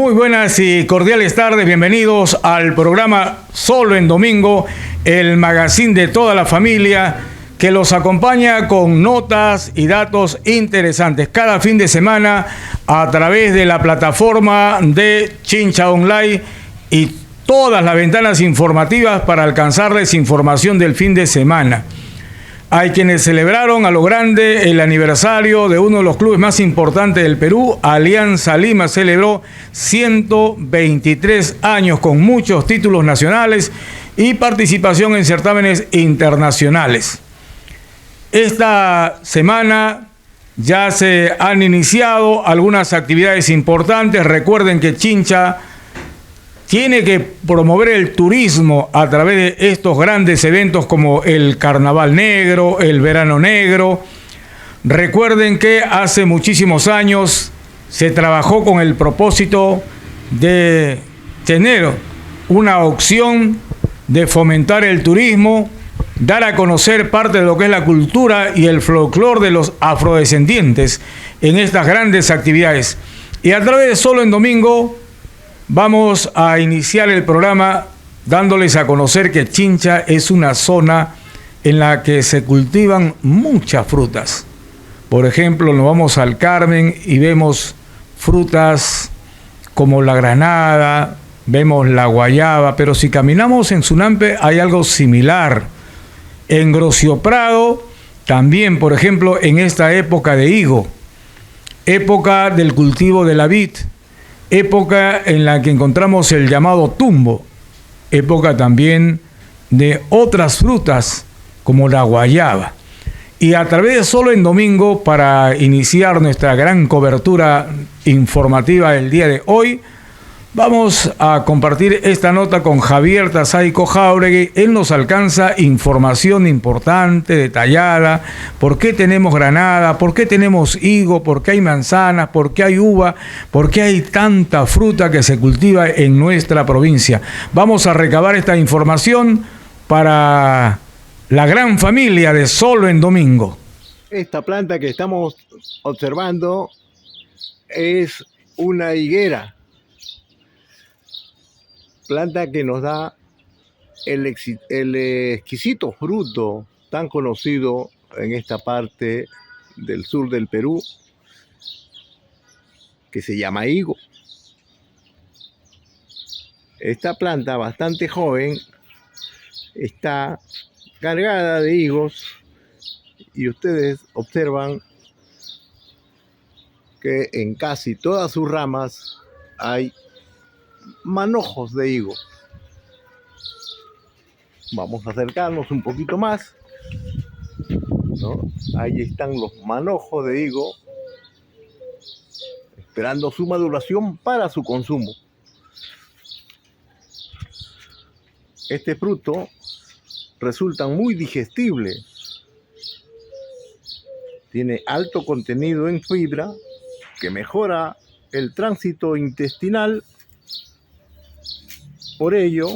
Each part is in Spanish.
Muy buenas y cordiales tardes, bienvenidos al programa Solo en Domingo, el magazine de toda la familia que los acompaña con notas y datos interesantes cada fin de semana a través de la plataforma de Chincha Online y todas las ventanas informativas para alcanzarles información del fin de semana. Hay quienes celebraron a lo grande el aniversario de uno de los clubes más importantes del Perú. Alianza Lima celebró 123 años con muchos títulos nacionales y participación en certámenes internacionales. Esta semana ya se han iniciado algunas actividades importantes. Recuerden que Chincha tiene que promover el turismo a través de estos grandes eventos como el Carnaval Negro, el Verano Negro. Recuerden que hace muchísimos años se trabajó con el propósito de tener una opción de fomentar el turismo, dar a conocer parte de lo que es la cultura y el folclore de los afrodescendientes en estas grandes actividades. Y a través de Solo en Domingo vamos a iniciar el programa dándoles a conocer que Chincha es una zona en la que se cultivan muchas frutas. Por ejemplo, nos vamos al Carmen y vemos frutas como la granada, vemos la guayaba, pero si caminamos en Sunampe hay algo similar. En Grocio Prado, también, por ejemplo, en esta época de higo, época del cultivo de la vid, época en la que encontramos el llamado tumbo, época también de otras frutas como la guayaba. Y a través de Solo en Domingo, para iniciar nuestra gran cobertura informativa del día de hoy, vamos a compartir esta nota con Javier Tazaico Jauregui. Él nos alcanza información importante, detallada, por qué tenemos granada, por qué tenemos higo, por qué hay manzanas, por qué hay uva, por qué hay tanta fruta que se cultiva en nuestra provincia. Vamos a recabar esta información para la gran familia de Solo en Domingo. Esta planta que estamos observando es una higuera. Planta que nos da el exquisito fruto tan conocido en esta parte del sur del Perú, que se llama higo. Esta planta, bastante joven, está cargada de higos y ustedes observan que en casi todas sus ramas hay manojos de higo. Vamos a acercarnos un poquito más, ¿no? Ahí están los manojos de higo esperando su maduración para su consumo. Este fruto resulta muy digestible, tiene alto contenido en fibra que mejora el tránsito intestinal. Por ello,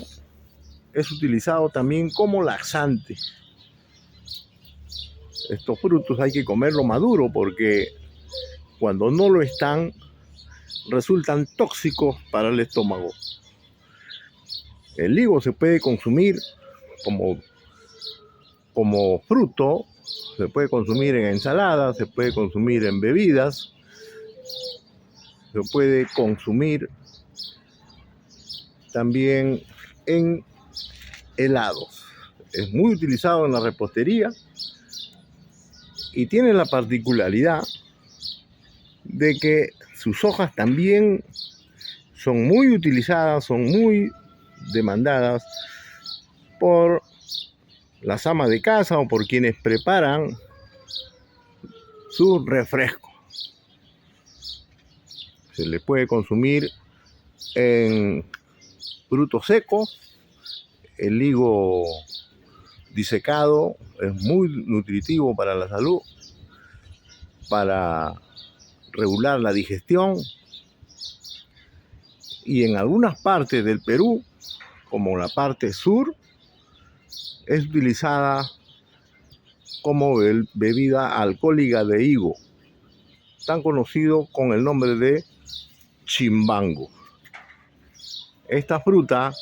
es utilizado también como laxante. Estos frutos hay que comerlo maduro porque cuando no lo están, resultan tóxicos para el estómago. El higo se puede consumir como fruto, se puede consumir en ensaladas, se puede consumir en bebidas, se puede consumir también en helados. Es muy utilizado en la repostería y tiene la particularidad de que sus hojas también son muy utilizadas, son muy demandadas por las amas de casa o por quienes preparan su refresco. Se le puede consumir en fruto seco. El higo disecado es muy nutritivo para la salud, para regular la digestión. Y en algunas partes del Perú, como la parte sur, es utilizada como bebida alcohólica de higo, tan conocido con el nombre de chimbango. Esta fruta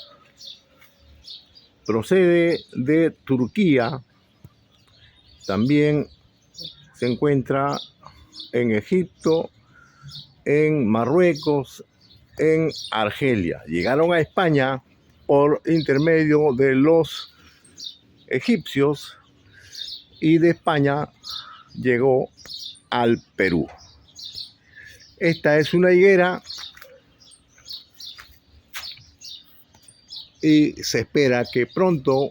procede de Turquía, también se encuentra en Egipto, en Marruecos, en Argelia. Llegaron a España por intermedio de los egipcios y de España llegó al Perú. Esta es una higuera y se espera que pronto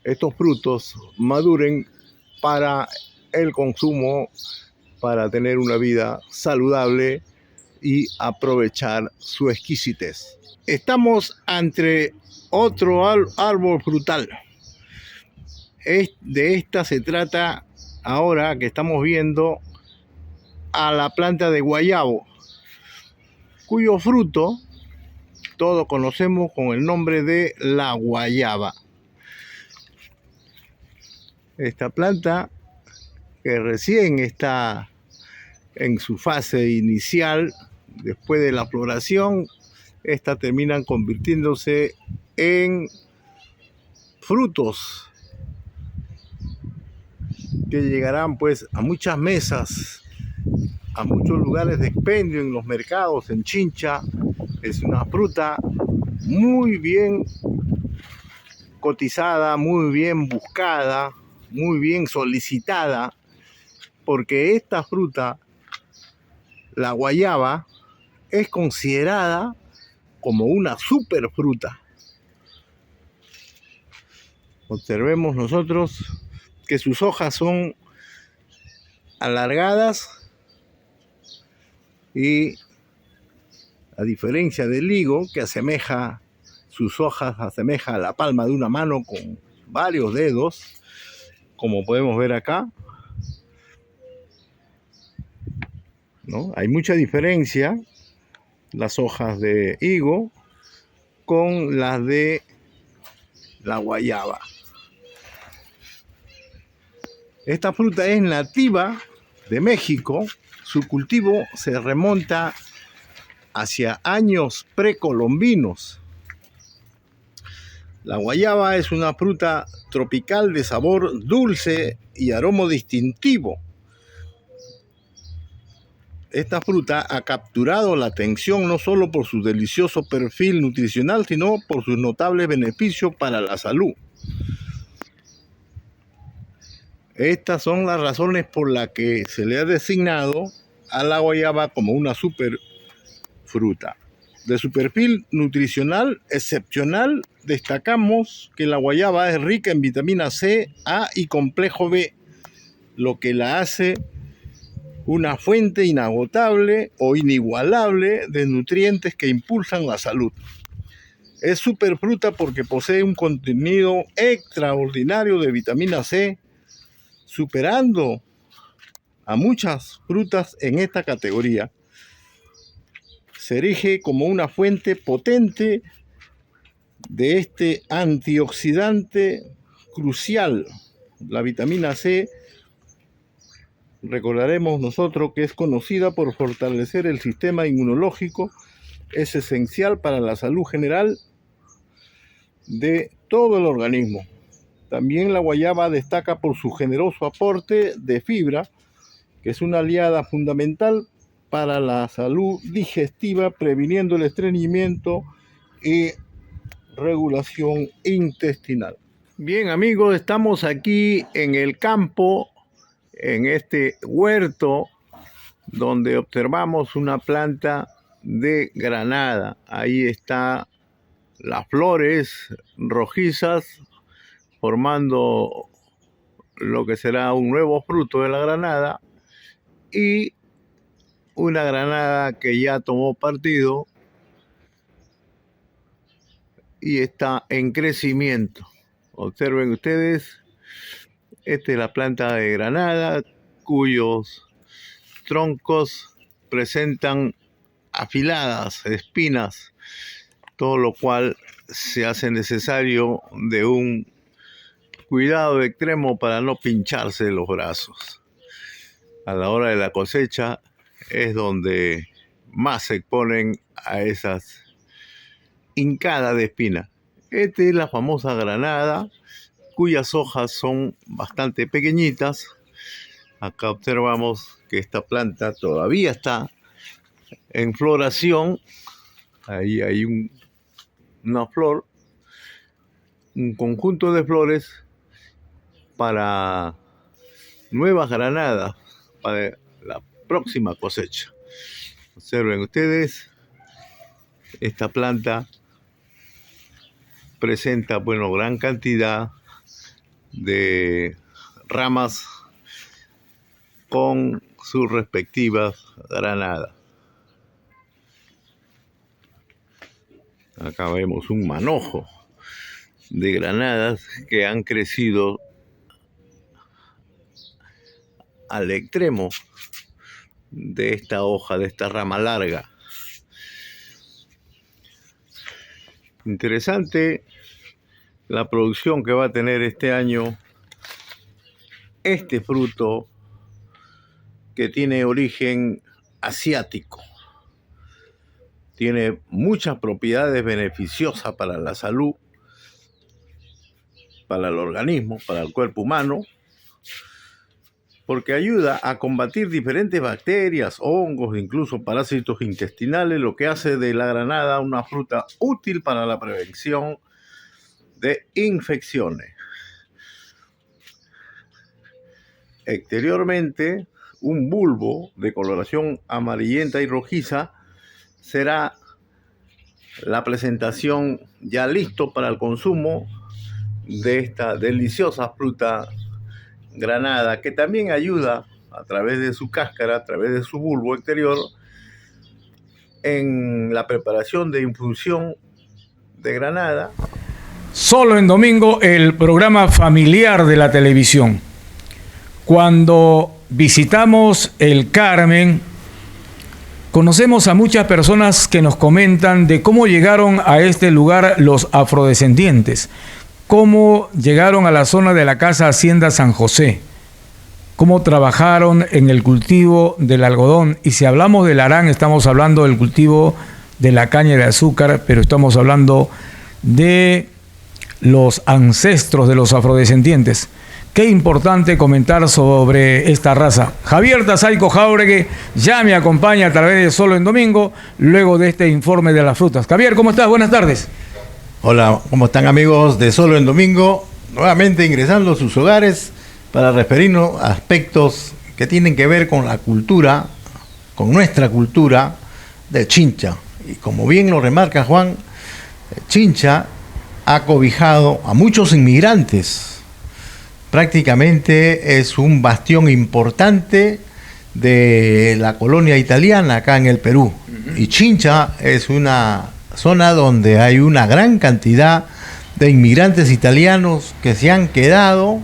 estos frutos maduren para el consumo, para tener una vida saludable y aprovechar su exquisitez. Estamos ante otro árbol frutal. De esta se trata ahora que estamos viendo a la planta de guayabo, cuyo fruto todos conocemos con el nombre de la guayaba. Esta planta, que recién está en su fase inicial, después de la floración, estas terminan convirtiéndose en frutos que llegarán pues a muchas mesas, a muchos lugares de expendio en los mercados, en Chincha. Es una fruta muy bien cotizada, muy bien buscada, muy bien solicitada, porque esta fruta, la guayaba, es considerada como una superfruta. Observemos nosotros que sus hojas son alargadas y, a diferencia del higo, que sus hojas asemeja a la palma de una mano con varios dedos, como podemos ver acá, ¿no? Hay mucha diferencia las hojas de higo con las de la guayaba. Esta fruta es nativa de México. Su cultivo se remonta hacia años precolombinos. La guayaba es una fruta tropical de sabor dulce y aroma distintivo. Esta fruta ha capturado la atención no solo por su delicioso perfil nutricional, sino por sus notables beneficios para la salud. Estas son las razones por las que se le ha designado a la guayaba como una superfruta. De su perfil nutricional excepcional, destacamos que la guayaba es rica en vitamina C, A y complejo B, lo que la hace una fuente inagotable o inigualable de nutrientes que impulsan la salud. Es superfruta porque posee un contenido extraordinario de vitamina C, superando a muchas frutas en esta categoría. Se erige como una fuente potente de este antioxidante crucial. La vitamina C, recordaremos nosotros que es conocida por fortalecer el sistema inmunológico, es esencial para la salud general de todo el organismo. También la guayaba destaca por su generoso aporte de fibra, que es una aliada fundamental para la salud digestiva, previniendo el estreñimiento y regulación intestinal. Bien, amigos, estamos aquí en el campo, en este huerto, donde observamos una planta de granada. Ahí están las flores rojizas formando lo que será un nuevo fruto de la granada, y una granada que ya tomó partido y está en crecimiento. Observen ustedes, esta es la planta de granada, cuyos troncos presentan afiladas espinas, todo lo cual se hace necesario de un cuidado extremo para no pincharse los brazos. A la hora de la cosecha es donde más se exponen a esas hincada de espina. Esta es la famosa granada, cuyas hojas son bastante pequeñitas. Acá observamos que esta planta todavía está en floración. Ahí hay una flor, un conjunto de flores para nuevas granadas, para la próxima cosecha. Observen ustedes, esta planta presenta, bueno, gran cantidad de ramas con sus respectivas granadas. Acá vemos un manojo de granadas que han crecido al extremo de esta hoja, de esta rama larga. Interesante la producción que va a tener este año este fruto que tiene origen asiático. Tiene muchas propiedades beneficiosas para la salud, para el organismo, para el cuerpo humano, porque ayuda a combatir diferentes bacterias, hongos, incluso parásitos intestinales, lo que hace de la granada una fruta útil para la prevención de infecciones. Exteriormente, un bulbo de coloración amarillenta y rojiza será la presentación ya listo para el consumo de esta deliciosa fruta granada, que también ayuda a través de su cáscara, a través de su bulbo exterior, en la preparación de infusión de granada. Solo en Domingo, el programa familiar de la televisión. Cuando visitamos el Carmen, conocemos a muchas personas que nos comentan de cómo llegaron a este lugar los afrodescendientes, cómo llegaron a la zona de la Casa Hacienda San José, cómo trabajaron en el cultivo del algodón. Y si hablamos del Arán, estamos hablando del cultivo de la caña de azúcar, pero estamos hablando de los ancestros de los afrodescendientes. Qué importante comentar sobre esta raza. Javier Tazaico Jáuregui ya me acompaña a través de Solo en Domingo, luego de este informe de las frutas. Javier, ¿cómo estás? Buenas tardes. Hola, ¿cómo están, amigos de Solo en Domingo? Nuevamente ingresando a sus hogares para referirnos a aspectos que tienen que ver con la cultura, con nuestra cultura de Chincha. Y como bien lo remarca Juan, Chincha ha cobijado a muchos inmigrantes. Prácticamente es un bastión importante de la colonia italiana acá en el Perú. Y Chincha es una zona donde hay una gran cantidad de inmigrantes italianos que se han quedado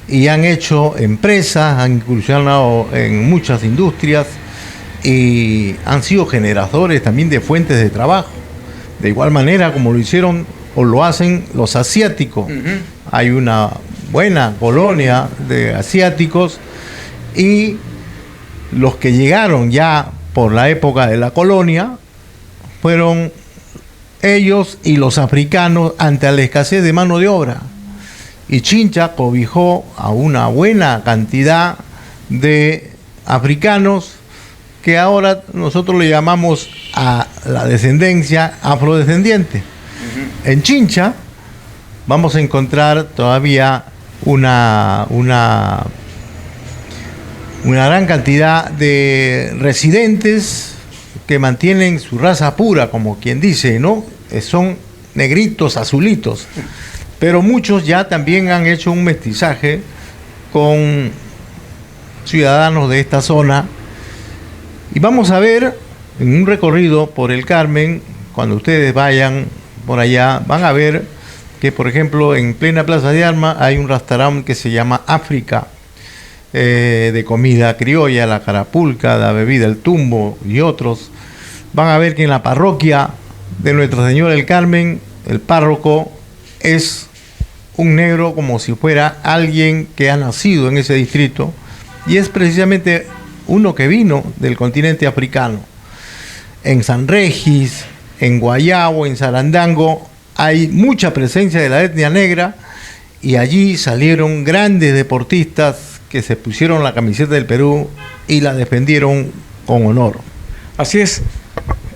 y han hecho empresas, han incursionado en muchas industrias y han sido generadores también de fuentes de trabajo. De igual manera como lo hicieron o lo hacen los asiáticos. Hay una buena colonia de asiáticos y los que llegaron ya por la época de la colonia fueron ellos y los africanos ante la escasez de mano de obra. Y Chincha cobijó a una buena cantidad de africanos que ahora nosotros le llamamos a la descendencia afrodescendiente. En Chincha vamos a encontrar todavía una gran cantidad de residentes que mantienen su raza pura, como quien dice, ¿no? Son negritos, azulitos, pero muchos ya también han hecho un mestizaje con ciudadanos de esta zona. Y vamos a ver en un recorrido por el Carmen, cuando ustedes vayan por allá, van a ver que, por ejemplo, en plena Plaza de Armas hay un restaurante que se llama África, de comida criolla, la carapulca, la bebida, el tumbo y otros. Van a ver que en la parroquia de Nuestra Señora del Carmen, el párroco es un negro como si fuera alguien que ha nacido en ese distrito, y es precisamente uno que vino del continente africano. En San Regis, en Guayabo, en Sarandango, hay mucha presencia de la etnia negra y allí salieron grandes deportistas que se pusieron la camiseta del Perú y la defendieron con honor. Así es.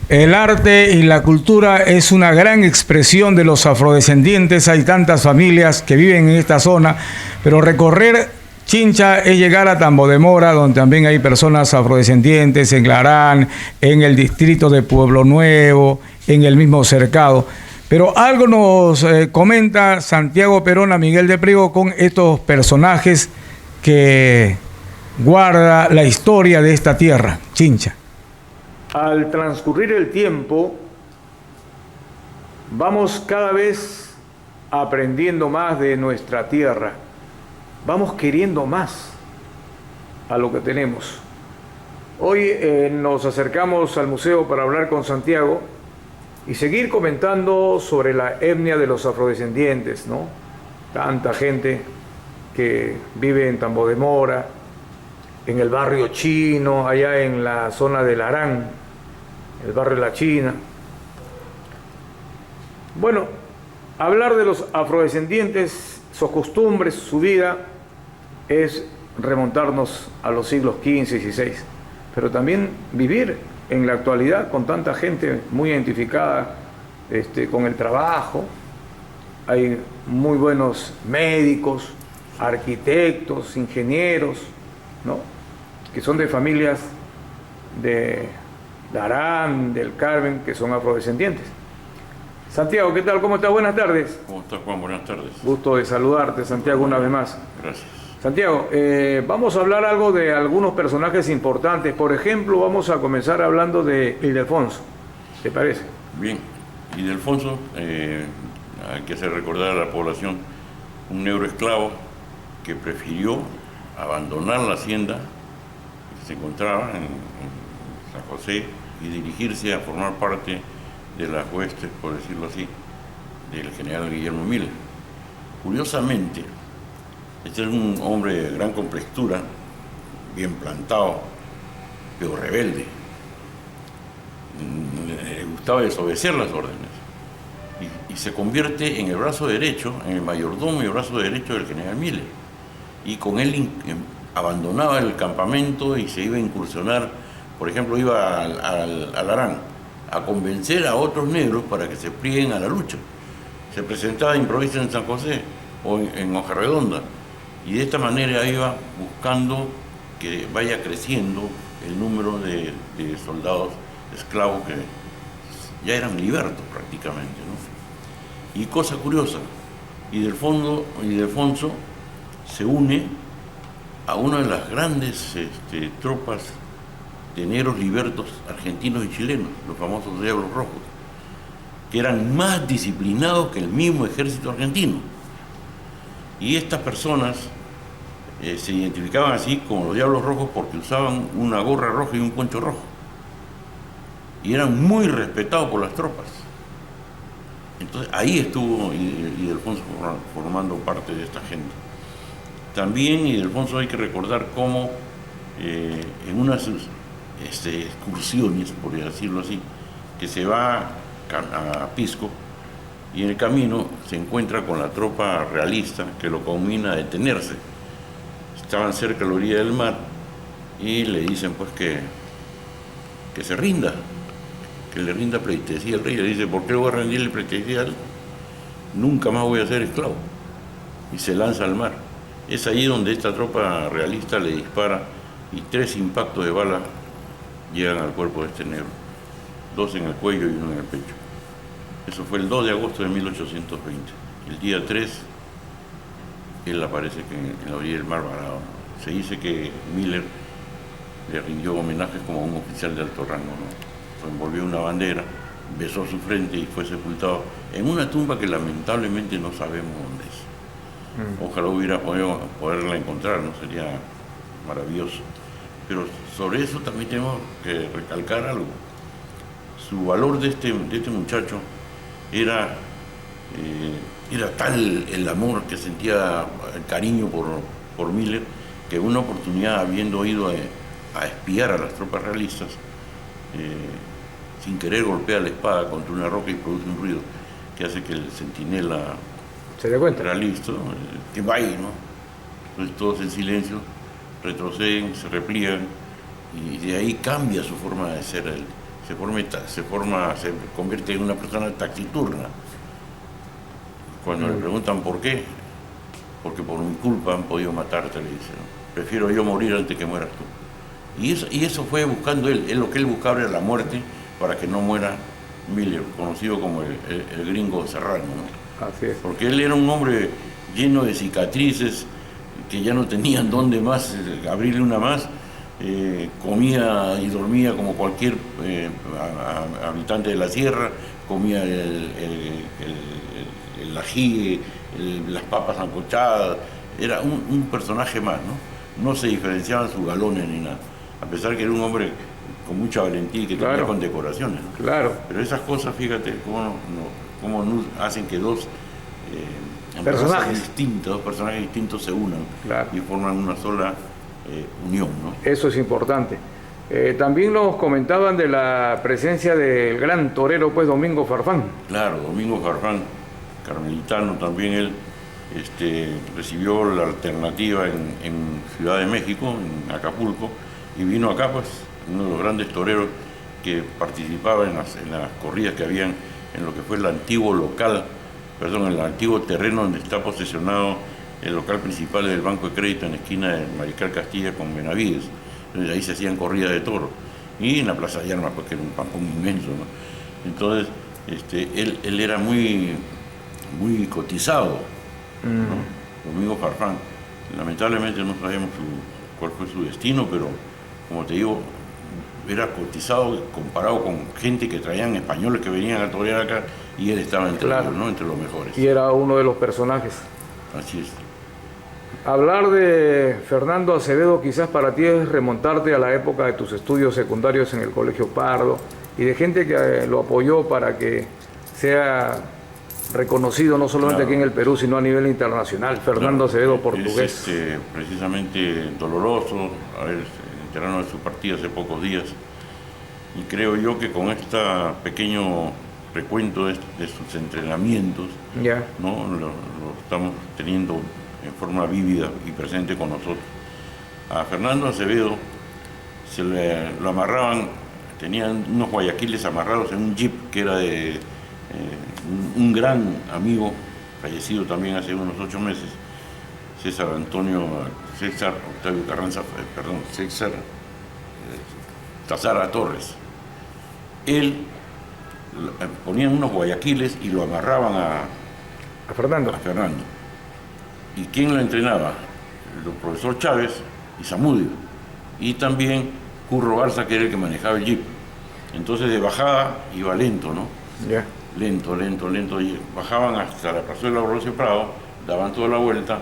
El arte y la cultura es una gran expresión de los afrodescendientes. Hay tantas familias que viven en esta zona, pero recorrer Chincha es llegar a Tambo de Mora, donde también hay personas afrodescendientes, en Larán, en el distrito de Pueblo Nuevo, en el mismo Cercado. Pero algo nos comenta Santiago Perón a Miguel de Priego con estos personajes que guarda la historia de esta tierra, Chincha. Al transcurrir el tiempo, vamos cada vez aprendiendo más de nuestra tierra, vamos queriendo más a lo que tenemos. Hoy nos acercamos al museo para hablar con Santiago y seguir comentando sobre la etnia de los afrodescendientes, ¿no? Tanta gente que vive en Tambo de Mora, en el barrio chino, allá en la zona de Larán, el barrio de la China. Bueno, hablar de los afrodescendientes, sus costumbres, su vida, es remontarnos a los siglos XV y XVI, pero también vivir en la actualidad con tanta gente muy identificada con el trabajo. Hay muy buenos médicos, arquitectos, ingenieros, ¿no?, que son de familias de Larán, del Carmen, que son afrodescendientes. Santiago, ¿qué tal? ¿Cómo estás? Buenas tardes. ¿Cómo estás, Juan? Buenas tardes. Gusto de saludarte, Santiago, una vez más. Gracias. Santiago, vamos a hablar algo de algunos personajes importantes. Por ejemplo, vamos a comenzar hablando de Ildefonso. ¿Te parece? Bien. Ildefonso, hay que hacer recordar a la población, un negro esclavo que prefirió abandonar la hacienda que se encontraba en San José y dirigirse a formar parte de las huestes, por decirlo así, del general Guillermo Miller. Curiosamente, este es un hombre de gran complexura, bien plantado, pero rebelde. Le gustaba desobedecer las órdenes y se convierte en el brazo derecho, en el mayordomo y el brazo derecho del general Miller. Y con él abandonaba el campamento y se iba a incursionar, por ejemplo, iba a Larán a convencer a otros negros para que se plieguen a la lucha. Se presentaba de improviso en San José o en Hoja Redonda, y de esta manera iba buscando que vaya creciendo el número de soldados esclavos que ya eran libertos prácticamente, ¿no? Y cosa curiosa, Ildefonso se une a una de las grandes tropas de negros libertos argentinos y chilenos, los famosos Diablos Rojos, que eran más disciplinados que el mismo ejército argentino. Y estas personas se identificaban así como los Diablos Rojos porque usaban una gorra roja y un poncho rojo. Y eran muy respetados por las tropas. Entonces ahí estuvo Ildefonso formando parte de esta gente. También Ildefonso hay que recordar cómo en unas excursiones, por decirlo así, que se va a Pisco y en el camino se encuentra con la tropa realista que lo combina a detenerse. Estaban cerca de la orilla del mar y le dicen pues que se rinda, que le rinda pleitesía al rey. Le dice: ¿por qué voy a rendirle pleitesía a él? Nunca más voy a ser esclavo. Y se lanza al mar. Es allí donde esta tropa realista le dispara y 3 impactos de bala llegan al cuerpo de este negro, 2 en el cuello y 1 en el pecho. Eso fue el 2 de agosto de 1820. El día 3, él aparece en la orilla del mar varado. Se dice que Miller le rindió homenajes como a un oficial de alto rango, ¿no? Envolvió una bandera, besó su frente y fue sepultado en una tumba que lamentablemente no sabemos dónde es. Ojalá hubiera podido poderla encontrar, ¿no? Sería maravilloso. Pero sobre eso también tenemos que recalcar algo. Su valor de este muchacho era tal el amor que sentía, el cariño por Miller, que una oportunidad, habiendo ido a espiar a las tropas realistas, sin querer golpea la espada contra una roca y produce un ruido que hace que el centinela ¿Se da cuenta? realista, ¿no? Que va ahí, ¿no? Entonces todos en silencio retroceden, se repliegan y de ahí cambia su forma de ser. Se convierte en una persona taciturna. Cuando le preguntan por qué, porque por mi culpa han podido matarte, le dice, ¿no? Prefiero yo morir antes que mueras tú. Y eso fue buscando él, lo que él buscaba era la muerte para que no muera Miller, conocido como el gringo serrano, ¿no? Así es. Porque él era un hombre lleno de cicatrices que ya no tenían dónde más abrirle una más. Comía y dormía como cualquier habitante de la sierra, comía el ají, las papas sancochadas, era un personaje más, ¿no? No se diferenciaban sus galones ni nada, a pesar que era un hombre con mucha valentía y que tenía condecoraciones, ¿no? Claro. Pero esas cosas, fíjate, cómo hacen que dos personajes distintos se unan, claro, y forman una sola unión, ¿no? Eso es importante. También nos comentaban de la presencia del gran torero, pues, Domingo Farfán. Claro, Domingo Farfán, carmelitano también él, recibió la alternativa en Ciudad de México, en Acapulco, y vino acá, pues, uno de los grandes toreros que participaba en las corridas que habían en lo que fue el antiguo el antiguo terreno donde está posesionado el local principal del Banco de Crédito en la esquina de Mariscal Castilla con Benavides. Entonces ahí se hacían corridas de toros. Y en la Plaza de Armas, porque era un pampón inmenso, ¿no? Entonces, él era muy cotizado, ¿no? Domingo Farfán. Lamentablemente no sabemos cuál fue su destino, pero como te digo, era cotizado comparado con gente que traían españoles que venían a torear acá, y él estaba entre ellos, ¿no? Entre los mejores. Y era uno de los personajes. Así es. Hablar de Fernando Acevedo quizás para ti es remontarte a la época de tus estudios secundarios en el Colegio Pardo y de gente que lo apoyó para que sea reconocido no solamente aquí en el Perú, sino a nivel internacional. Fernando Acevedo, portugués. Es precisamente doloroso haber enterado de su partida hace pocos días, y creo yo que con este pequeño recuento de sus entrenamientos, ¿no? Lo estamos teniendo en forma vívida y presente con nosotros. A Fernando Acevedo lo amarraban, tenían unos guayaquiles amarrados en un jeep que era de un gran amigo, fallecido también hace unos 8 meses, César Octavio Carranza, César Tazara Torres. Él ponían unos guayaquiles y lo amarraban a Fernando. ¿Y quién lo entrenaba? El profesor Chávez y Zamudio. Y también Curro Barza, que era el que manejaba el jeep. Entonces de bajada iba lento, ¿no? Ya. Lento. Y bajaban hasta la plazuela Horacio Prado, daban toda la vuelta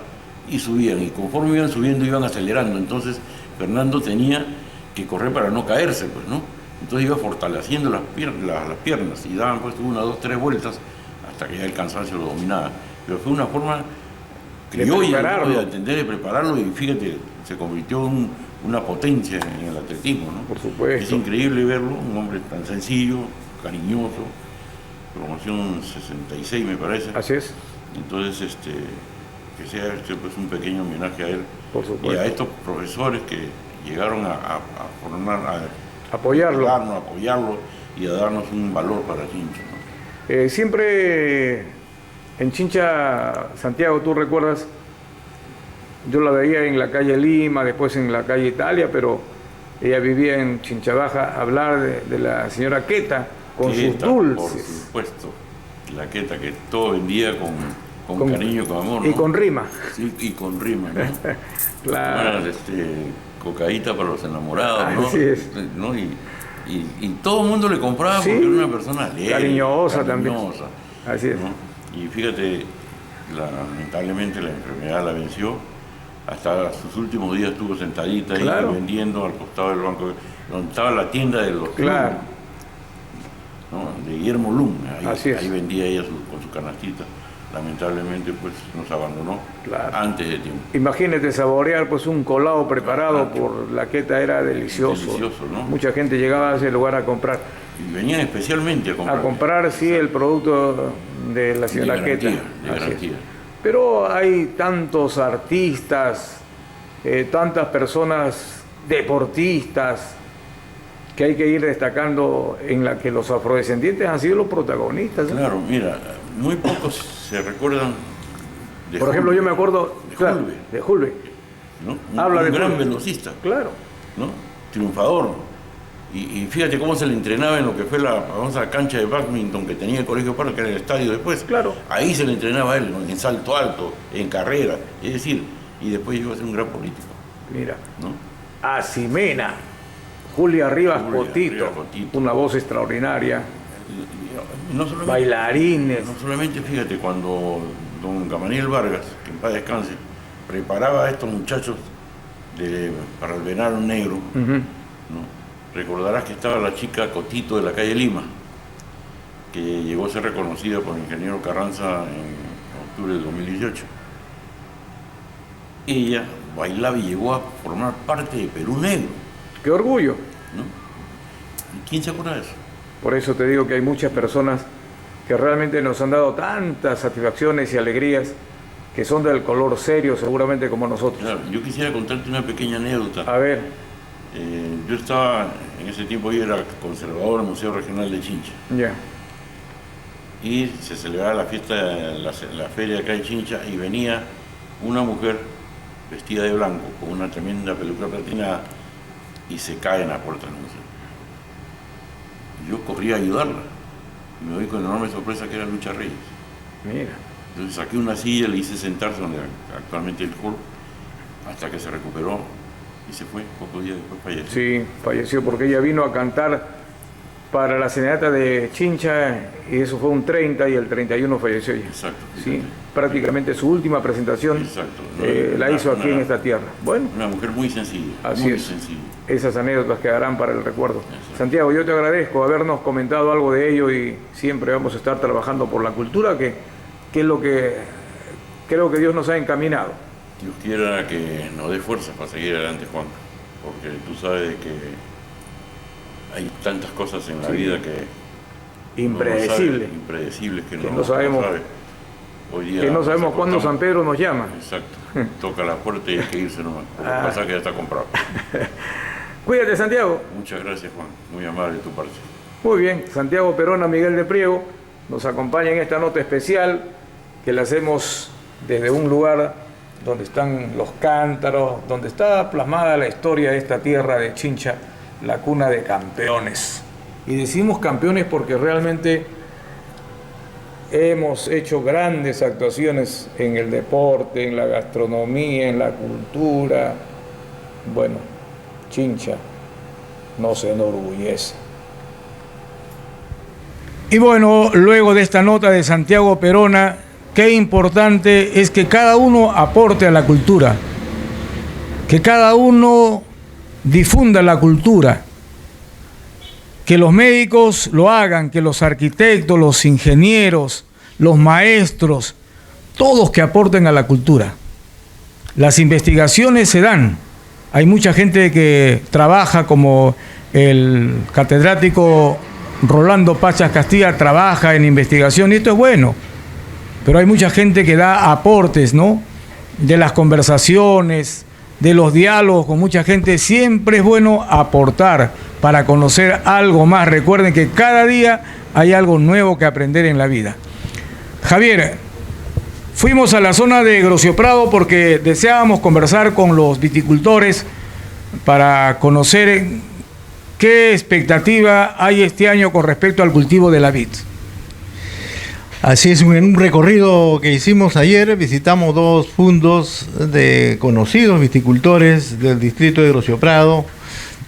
y subían. Y conforme iban subiendo, iban acelerando. Entonces Fernando tenía que correr para no caerse, pues, ¿no? Entonces iba fortaleciendo las piernas y daban pues 1, 2, 3 vueltas hasta que ya el cansancio lo dominaba. Pero fue una forma criolla de atender, de prepararlo, y fíjate, se convirtió en una potencia en el atletismo, ¿no? Por supuesto. Es increíble verlo, un hombre tan sencillo, cariñoso, promoción 66 me parece. Así es. Entonces, que sea pues un pequeño homenaje a él. Por supuesto. Y a estos profesores que llegaron a apoyarlo y a darnos un valor para Chincha, ¿no? Siempre en Chincha, Santiago, tú recuerdas, yo la veía en la calle Lima, después en la calle Italia, pero ella vivía en Chincha Baja. Hablar de la señora Queta con sus dulces. Por supuesto, la Queta, que todo vendía con cariño, con amor, ¿no? Y con rima. Sí, y con rima, ¿no? Claro. Bueno, cocaíta para los enamorados, ¿no? Así es. ¿No? Y todo el mundo le compraba, porque era una persona alegre, cariñosa también. Así es. ¿no? Y fíjate, lamentablemente la enfermedad la venció. Hasta sus últimos días estuvo sentadita ahí vendiendo al costado del banco, donde estaba la tienda de los claro. ¿no? De Guillermo Lum. Ahí vendía ella con su canastita. Lamentablemente pues nos abandonó antes de tiempo. Imagínate saborear pues un colado preparado por la Queta, era delicioso. Delicioso, ¿no? Mucha gente llegaba a ese lugar a comprar. Y venían especialmente a comprar. A comprar, sí, el producto de la señora Queta. De Así garantía. es. Pero hay tantos artistas, tantas personas deportistas, que hay que ir destacando en la que los afrodescendientes han sido los protagonistas. Claro, mira, muy pocos se recuerdan de Por ejemplo, yo me acuerdo de Julve, ¿no? Habla un de gran Julve. velocista, claro. ¿no? Triunfador. Y fíjate cómo se le entrenaba en lo que fue la famosa cancha de bádminton que tenía el Colegio Parra, que era el estadio después. Claro. Ahí se le entrenaba a él, ¿no? En salto alto, en carrera. Es decir, y después llegó a ser un gran político, Mira, ¿no? Asimena, Julia Rivas Julia Cotito, Rivas Cotito. una voz extraordinaria, Y no solamente, bailarines. no solamente, fíjate, cuando don Gamaliel Vargas, que en paz descanse, preparaba a estos muchachos para el verano negro, Ujú. ¿no? Recordarás que estaba la chica Cotito de la calle Lima, que llegó a ser reconocida por el ingeniero Carranza en octubre de 2018. Ella bailaba y llegó a formar parte de Perú Negro, Qué orgullo. ¿no? ¿Y quién se acuerda de eso? Por eso te digo que hay muchas personas que realmente nos han dado tantas satisfacciones y alegrías, que son del color serio seguramente como nosotros. Claro, yo quisiera contarte una pequeña anécdota. A ver, Yo estaba, en ese tiempo yo era conservador del Museo Regional de Chincha, ya. y se celebraba la fiesta, la feria acá en Chincha, y venía una mujer vestida de blanco, con una tremenda peluca platinada, y se cae en la puerta del museo. Yo corrí a ayudarla, y me vi con enorme sorpresa que era Lucha Reyes. Mira, Entonces saqué una silla, le hice sentarse donde actualmente el hall, hasta que se recuperó y se fue. Pocos días después falleció. sí, falleció porque ella vino a cantar para la Serenata de Chincha y eso fue un 30 y el 31 falleció ella. Exacto. Sí, fíjate. prácticamente su última presentación Exacto. la hizo aquí en esta tierra. Bueno, Una mujer muy sencilla. Así muy es. sencilla. esas anécdotas quedarán para el recuerdo. Exacto. Santiago, yo te agradezco habernos comentado algo de ello y siempre vamos a estar trabajando por la cultura, que es lo que creo que Dios nos ha encaminado. Dios quiera que nos dé fuerza para seguir adelante, Juan, porque tú sabes que hay tantas cosas en la vida que Impredecible. impredecibles que no sabemos- sabe. Hoy día Que no sabemos nos cuándo San acostamos. Pedro nos llama. Exacto. Toca la puerta y hay que irse nomás. Lo que Ah. pasa es que ya está comprado. Cuídate, Santiago. Muchas gracias, Juan. Muy amable de tu parte. Muy bien, Santiago Perona, Miguel de Priego, nos acompaña en esta nota especial que la hacemos desde un lugar donde están los cántaros, donde está plasmada la historia de esta tierra de Chincha, la cuna de campeones. Y decimos campeones porque realmente hemos hecho grandes actuaciones en el deporte, en la gastronomía, en la cultura. Bueno, Chincha no se enorgullece. Y bueno, luego de esta nota de Santiago Perona, qué importante es que cada uno aporte a la cultura, que cada uno difunda la cultura, que los médicos lo hagan, que los arquitectos, los ingenieros, los maestros, todos que aporten a la cultura. Las investigaciones se dan. Hay mucha gente que trabaja, como el catedrático Rolando Pachas Castilla trabaja en investigación, y esto es bueno. Pero hay mucha gente que da aportes, ¿no? De las conversaciones, de los diálogos con mucha gente. Siempre es bueno aportar para conocer algo más. Recuerden que cada día hay algo nuevo que aprender en la vida. Javier, fuimos a la zona de Grocio Prado porque deseábamos conversar con los viticultores para conocer qué expectativa hay este año con respecto al cultivo de la vid. Así es, en un recorrido que hicimos ayer visitamos dos fundos de conocidos viticultores del distrito de Grocio Prado.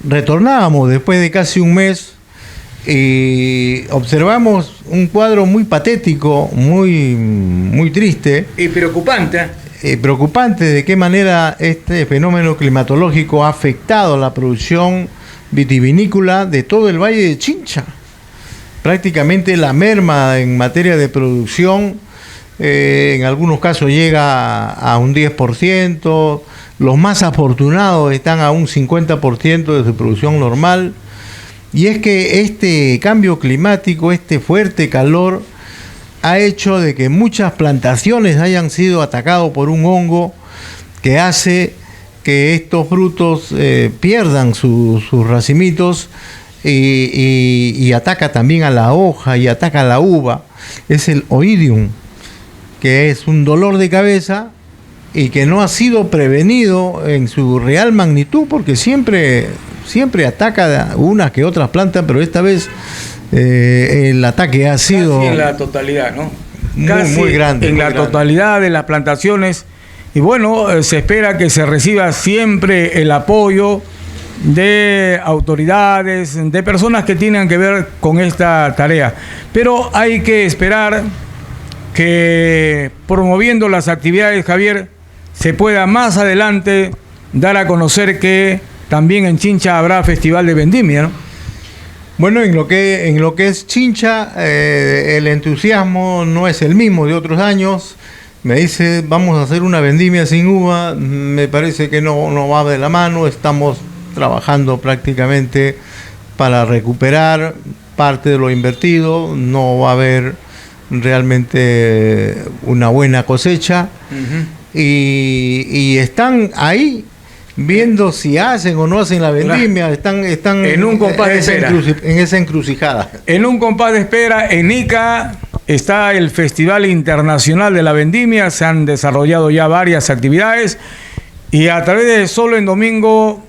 Retornábamos después de casi un mes y observamos un cuadro muy patético, muy triste. Y preocupante. Preocupante de qué manera este fenómeno climatológico ha afectado la producción vitivinícola de todo el Valle de Chincha. Prácticamente la merma en materia de producción en algunos casos llega a un 10%, los más afortunados están a un 50% de su producción normal, Y es que este cambio climático, este fuerte calor, ha hecho de que muchas plantaciones hayan sido atacadas por un hongo que hace que estos frutos pierdan sus racimitos y ataca también a la hoja y ataca a la uva. Es el oidium, que es un dolor de cabeza y que no ha sido prevenido en su real magnitud, porque siempre ataca unas que otras plantas, pero esta vez el ataque ha sido casi en la totalidad, ¿no? Muy grande. En la totalidad de las plantaciones. Y bueno, se espera que se reciba siempre el apoyo de autoridades, de personas que tengan que ver con esta tarea. Pero hay que esperar que, promoviendo las actividades, Javier, se pueda más adelante dar a conocer que también en Chincha habrá Festival de Vendimia, ¿no? Bueno, en lo que es Chincha, el entusiasmo no es el mismo de otros años. Me dice, vamos a hacer una vendimia sin uva, me parece que no va de la mano. Estamos trabajando prácticamente para recuperar parte de lo invertido. No va a haber realmente una buena cosecha. Y están ahí viendo si hacen o no hacen la vendimia. Están en un compás de espera, en esa encrucijada. En un compás de espera. En Ica está el Festival Internacional de la Vendimia. Se han desarrollado ya varias actividades y a través de Solo en Domingo,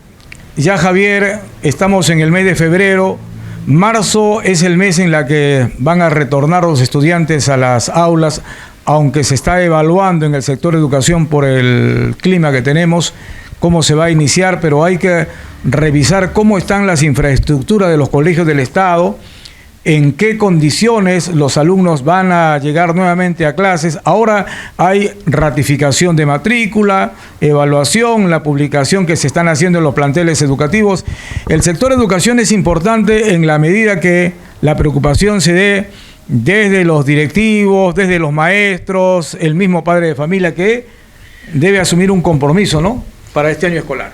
ya Javier, estamos en el mes de febrero. Marzo es el mes en la que van a retornar los estudiantes a las aulas, aunque se está evaluando en el sector educación por el clima que tenemos cómo se va a iniciar, pero hay que revisar cómo están las infraestructuras de los colegios del Estado, en qué condiciones los alumnos van a llegar nuevamente a clases. Ahora hay ratificación de matrícula, evaluación, la publicación que se están haciendo en los planteles educativos. El sector educación es importante en la medida que la preocupación se dé desde los directivos, desde los maestros, el mismo padre de familia que debe asumir un compromiso, ¿no?, para este año escolar.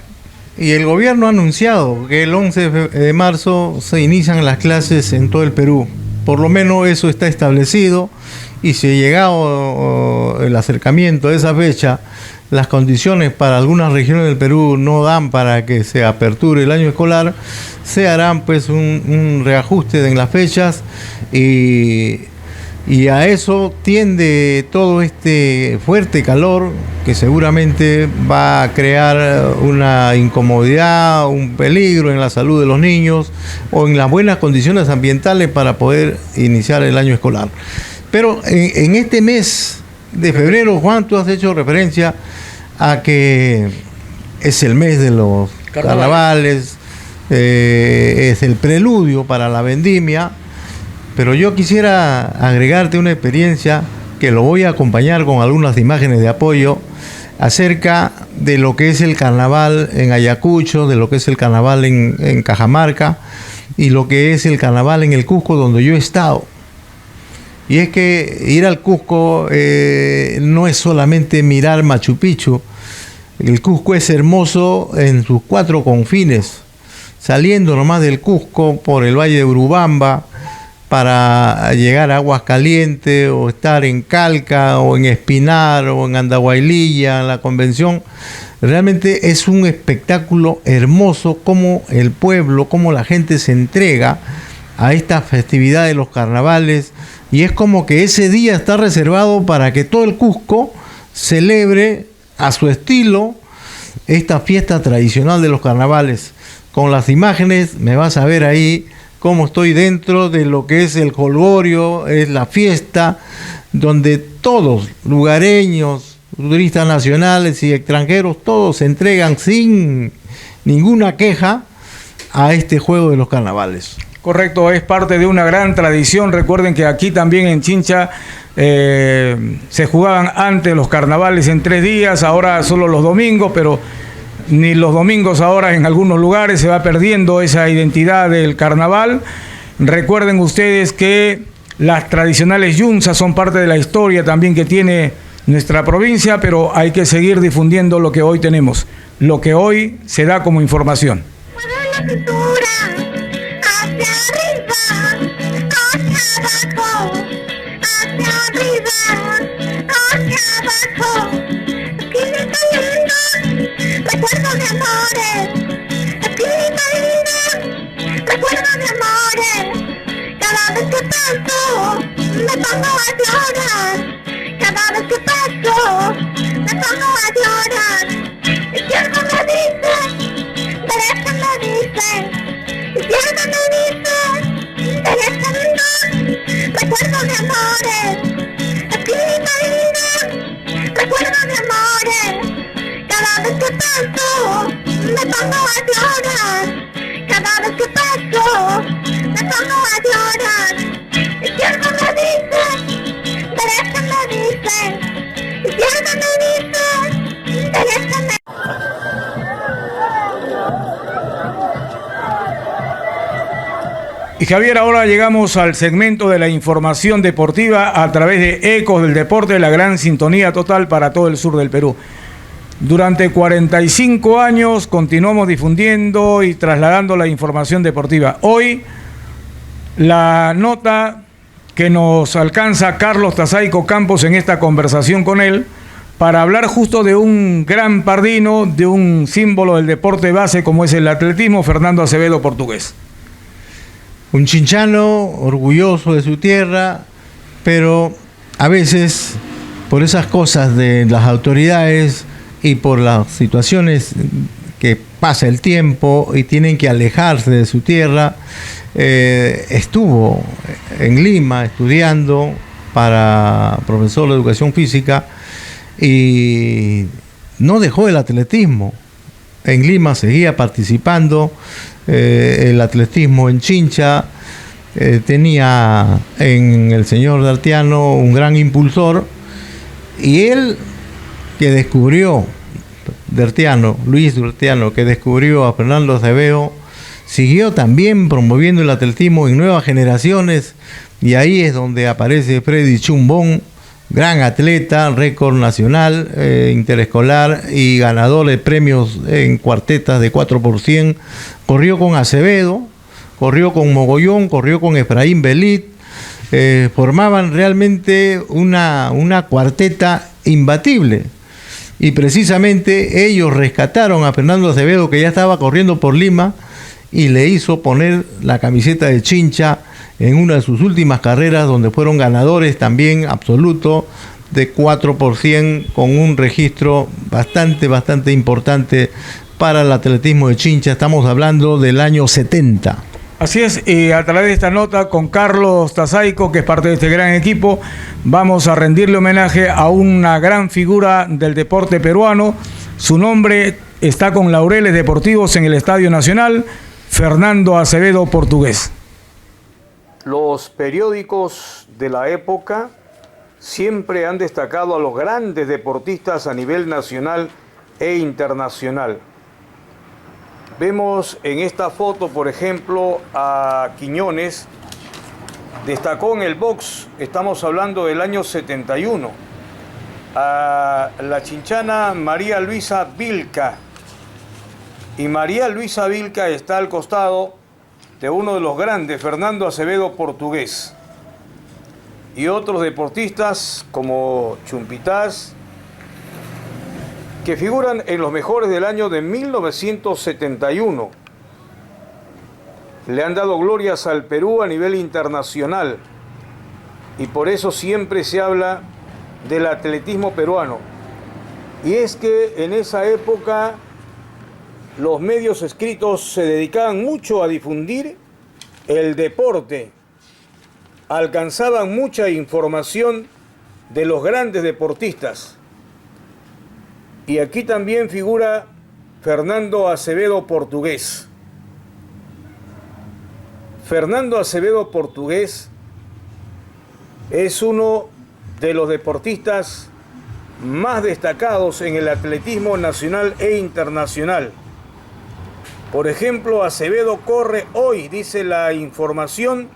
Y el gobierno ha anunciado que el 11 de marzo se inician las clases en todo el Perú. Por lo menos eso está establecido, y si llegado el acercamiento a esa fecha, las condiciones para algunas regiones del Perú no dan para que se aperture el año escolar, se harán pues un reajuste en las fechas, y a eso tiende todo este fuerte calor que seguramente va a crear una incomodidad, un peligro en la salud de los niños o en las buenas condiciones ambientales para poder iniciar el año escolar. Pero en este mes de febrero, Juan, tú has hecho referencia a que es el mes de los carnavales, es el preludio para la vendimia. Pero yo quisiera agregarte una experiencia que lo voy a acompañar con algunas imágenes de apoyo acerca de lo que es el carnaval en Ayacucho, de lo que es el carnaval en Cajamarca y lo que es el carnaval en el Cusco, donde yo he estado. Y es que ir al Cusco no es solamente mirar Machu Picchu. El Cusco es hermoso en sus 4 confines, saliendo nomás del Cusco por el Valle de Urubamba, para llegar a Aguascalientes o estar en Calca o en Espinar o en Andahuaylilla, en la Convención. Realmente es un espectáculo hermoso como el pueblo, como la gente se entrega a esta festividad de los carnavales, y es como que ese día está reservado para que todo el Cusco celebre a su estilo esta fiesta tradicional de los carnavales. Con las imágenes me vas a ver ahí cómo estoy dentro de lo que es el jolgorio, es la fiesta, donde todos, lugareños, turistas nacionales y extranjeros, todos se entregan sin ninguna queja a este juego de los carnavales. Correcto, es parte de una gran tradición. Recuerden que aquí también en Chincha se jugaban antes los carnavales en 3 días, ahora solo los domingos, pero ni los domingos ahora en algunos lugares se va perdiendo esa identidad del carnaval. Recuerden ustedes que las tradicionales yunzas son parte de la historia también que tiene nuestra provincia, pero hay que seguir difundiendo lo que hoy tenemos, lo que hoy se da como información. Mueve la cintura hacia Y Javier, ahora llegamos al segmento de la información deportiva a través de Ecos del Deporte, la gran sintonía total para todo el sur del Perú. Durante 45 años continuamos difundiendo y trasladando la información deportiva. Hoy, la nota que nos alcanza Carlos Tazaico Campos en esta conversación con él, para hablar justo de un gran pardino, de un símbolo del deporte base como es el atletismo, Fernando Acevedo Portugués. Un chinchano orgulloso de su tierra, pero a veces por esas cosas de las autoridades y por las situaciones que pasa el tiempo y tienen que alejarse de su tierra, estuvo en Lima estudiando para profesor de educación física y no dejó el atletismo. En Lima seguía participando. El atletismo en Chincha, tenía en el señor Dartiano un gran impulsor, y él que descubrió, Luis Dartiano, que descubrió a Fernando Acevedo, siguió también promoviendo el atletismo en nuevas generaciones, y ahí es donde aparece Freddy Chumbón, gran atleta, récord nacional, interescolar y ganador de premios en cuartetas de 4x100. Corrió con Acevedo, corrió con Mogollón, corrió con Efraín Belit. Formaban realmente una cuarteta imbatible. Y precisamente ellos rescataron a Fernando Acevedo, que ya estaba corriendo por Lima, y le hizo poner la camiseta de Chincha en una de sus últimas carreras, donde fueron ganadores también absoluto de 4x100, con un registro bastante importante para el atletismo de Chincha. Estamos hablando del año 70. Así es, y a través de esta nota con Carlos Tazaico, que es parte de este gran equipo, vamos a rendirle homenaje a una gran figura del deporte peruano. Su nombre está con laureles deportivos en el Estadio Nacional, Fernando Acevedo Portugués. Los periódicos de la época siempre han destacado a los grandes deportistas a nivel nacional e internacional. Vemos en esta foto, por ejemplo, a Quiñones, destacó en el box, estamos hablando del año 71, a la chinchana María Luisa Vilca, y María Luisa Vilca está al costado de uno de los grandes, Fernando Acevedo Portugués, y otros deportistas como Chumpitaz, que figuran en los mejores del año de 1971. Le han dado glorias al Perú a nivel internacional, y por eso siempre se habla del atletismo peruano. Y es que en esa época los medios escritos se dedicaban mucho a difundir el deporte, alcanzaban mucha información de los grandes deportistas. Y aquí también figura Fernando Acevedo Portugués. Fernando Acevedo Portugués es uno de los deportistas más destacados en el atletismo nacional e internacional. Por ejemplo, Acevedo corre hoy, dice la información,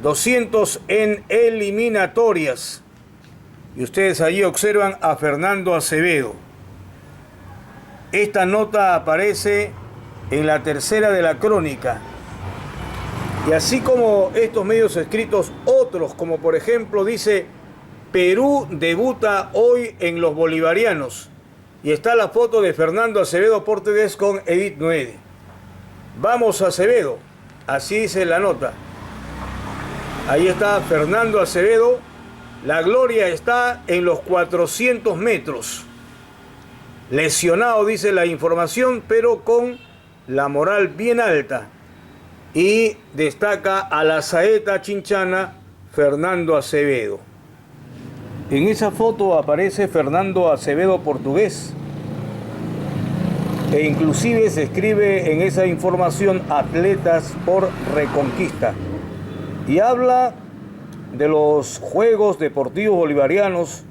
200 en eliminatorias. Y ustedes allí observan a Fernando Acevedo. Esta nota aparece en la tercera de la crónica. Y así como estos medios escritos, otros, como por ejemplo dice, Perú debuta hoy en los bolivarianos. Y está la foto de Fernando Acevedo, portugués, con Edith Noedi. Vamos a Acevedo, así dice la nota. Ahí está Fernando Acevedo. La gloria está en los 400 metros. Lesionado, dice la información, pero con la moral bien alta. Y destaca a la saeta chinchana Fernando Acevedo. En esa foto aparece Fernando Acevedo, portugués. E inclusive se escribe en esa información atletas por reconquista. Y habla de los Juegos Deportivos Bolivarianos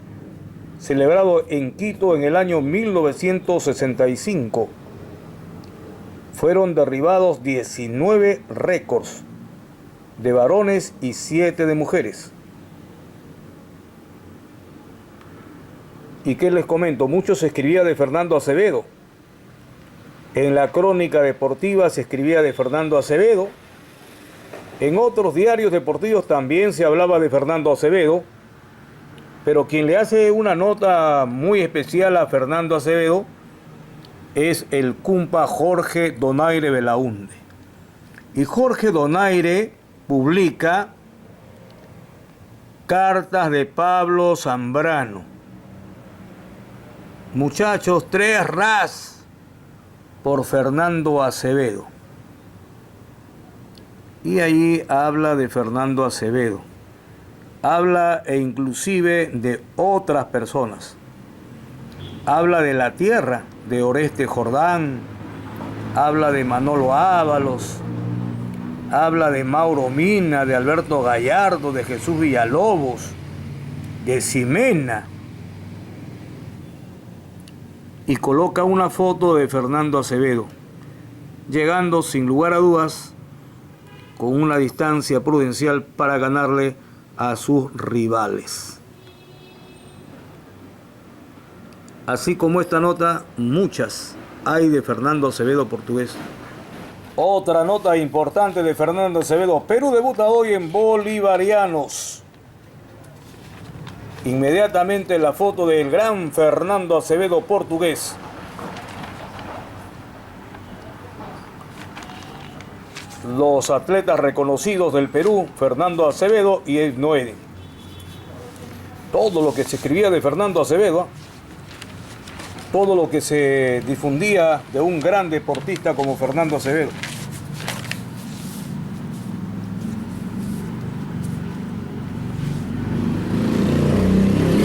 celebrados en Quito en el año 1965. Fueron derribados 19 récords de varones y 7 de mujeres. ¿Y qué les comento? Mucho se escribía de Fernando Acevedo. En la crónica deportiva se escribía de Fernando Acevedo. En otros diarios deportivos también se hablaba de Fernando Acevedo. Pero quien le hace una nota muy especial a Fernando Acevedo es el cumpa Jorge Donaire Belaunde. Y Jorge Donaire publica cartas de Pablo Zambrano. Muchachos, 3 ras por Fernando Acevedo. Y ahí habla de Fernando Acevedo. Habla e inclusive de otras personas. Habla de la tierra de Oreste Jordán. Habla de Manolo Ábalos. Habla de Mauro Mina, de Alberto Gallardo, de Jesús Villalobos, de Ximena. Y coloca una foto de Fernando Acevedo, llegando sin lugar a dudas con una distancia prudencial para ganarle a sus rivales. Así como esta nota, muchas hay de Fernando Acevedo, portugués. Otra nota importante de Fernando Acevedo: Perú debuta hoy en bolivarianos. Inmediatamente la foto del gran Fernando Acevedo, portugués. Los atletas reconocidos del Perú, Fernando Acevedo y Edith Noedi. Todo lo que se escribía de Fernando Acevedo, todo lo que se difundía de un gran deportista como Fernando Acevedo.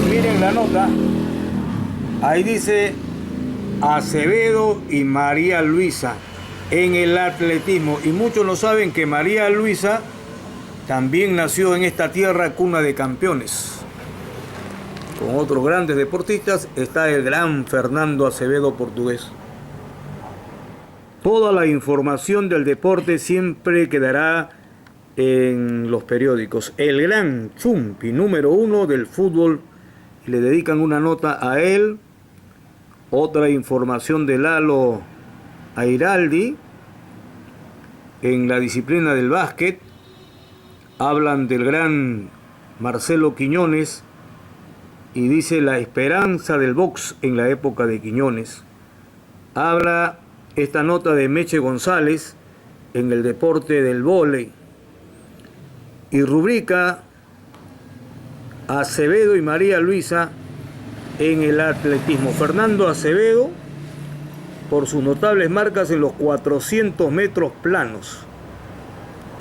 Miren la nota, ahí dice Acevedo y María Luisa en el atletismo. Y muchos no saben que María Luisa también nació en esta tierra, cuna de campeones. Con otros grandes deportistas está el gran Fernando Acevedo, portugués. Toda la información del deporte siempre quedará en los periódicos. El gran Chumpi, número 1 del fútbol, y le dedican una nota a él. Otra información de Lalo Airaldi en la disciplina del básquet. Hablan del gran Marcelo Quiñones y dice la esperanza del box en la época de Quiñones. Habla esta nota de Meche González en el deporte del vóley y rubrica Acevedo y María Luisa en el atletismo. Fernando Acevedo por sus notables marcas en los 400 metros planos.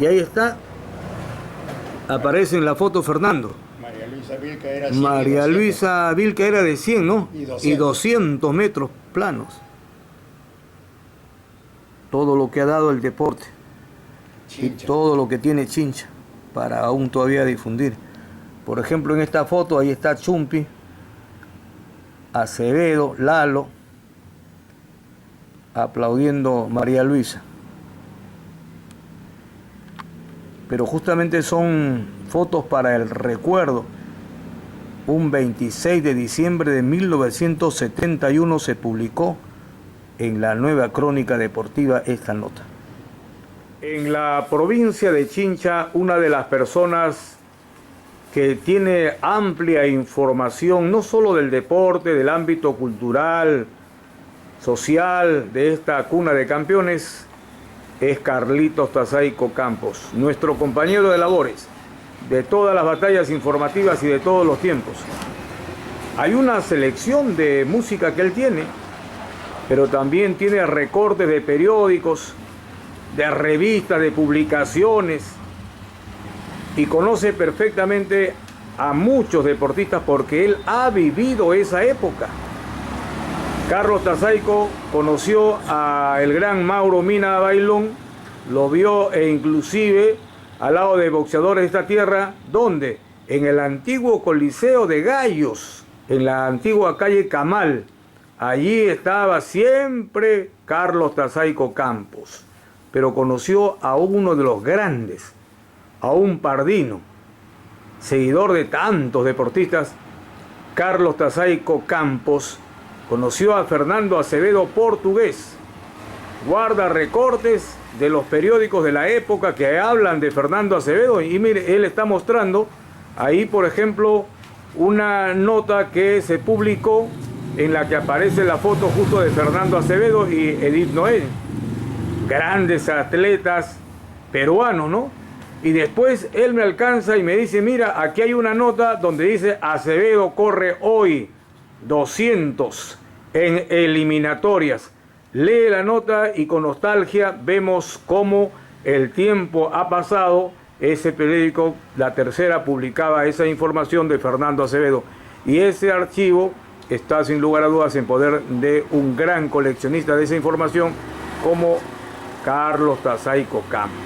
Y ahí está, aparece en la foto Fernando. María Luisa Vilca era 100. María Luisa Vilca era de 100, ¿no? Y 200 metros planos. Todo lo que ha dado el deporte. Chincha. Y todo lo que tiene Chincha para aún todavía difundir. Por ejemplo, en esta foto ahí está Chumpi, Acevedo, Lalo, aplaudiendo María Luisa. Pero justamente son fotos para el recuerdo. Un 26 de diciembre de 1971 se publicó en la Nueva Crónica Deportiva esta nota. En la provincia de Chincha, una de las personas que tiene amplia información, no solo del deporte, del ámbito cultural, social, de esta cuna de campeones, es Carlitos Tazaico Campos, nuestro compañero de labores, de todas las batallas informativas y de todos los tiempos. Hay una selección de música que él tiene, pero también tiene recortes de periódicos, de revistas, de publicaciones, y conoce perfectamente a muchos deportistas porque él ha vivido esa época. Carlos Tazaico conoció al gran Mauro Mina Bailón, lo vio e inclusive al lado de boxeadores de esta tierra, donde en el antiguo Coliseo de Gallos, en la antigua calle Camal, allí estaba siempre Carlos Tazaico Campos, pero conoció a uno de los grandes, a un pardino, seguidor de tantos deportistas. Carlos Tazaico Campos conoció a Fernando Acevedo Portugués. Guarda recortes de los periódicos de la época que hablan de Fernando Acevedo, y mire, él está mostrando ahí, por ejemplo, una nota que se publicó en la que aparece la foto justo de Fernando Acevedo y Edith Noel, grandes atletas peruanos, ¿no? Y después él me alcanza y me dice, mira, aquí hay una nota donde dice Acevedo corre hoy 200 en eliminatorias. Lee la nota y con nostalgia vemos cómo el tiempo ha pasado. Ese periódico, La Tercera, publicaba esa información de Fernando Acevedo. Y ese archivo está sin lugar a dudas en poder de un gran coleccionista de esa información como Carlos Tazaico Campos.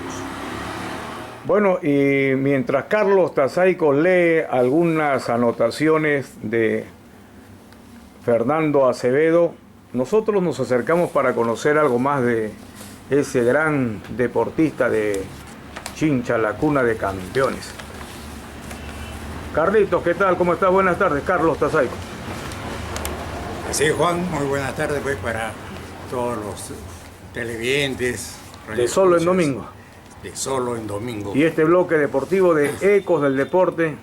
Bueno, y mientras Carlos Tazaico lee algunas anotaciones de Fernando Acevedo, nosotros nos acercamos para conocer algo más de ese gran deportista de Chincha, la cuna de campeones. Carlitos, ¿qué tal? ¿Cómo estás? Buenas tardes, Carlos Tazaico. Así es, Juan, muy buenas tardes pues para todos los televidentes. De Solo en Domingo. De Solo en Domingo. Y este bloque deportivo de Ecos del Deporte.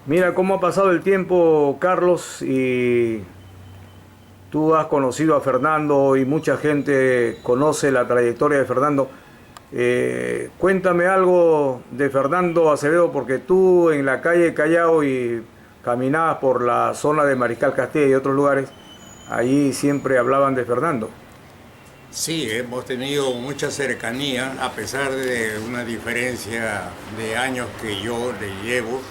Mira cómo ha pasado el tiempo, Carlos, y tú has conocido a Fernando y mucha gente conoce la trayectoria de Fernando. Cuéntame algo de Fernando Acevedo, porque tú en la calle Callao y caminabas por la zona de Mariscal Castilla y otros lugares, allí siempre hablaban de Fernando. Sí, hemos tenido mucha cercanía, a pesar de una diferencia de años que yo le llevo,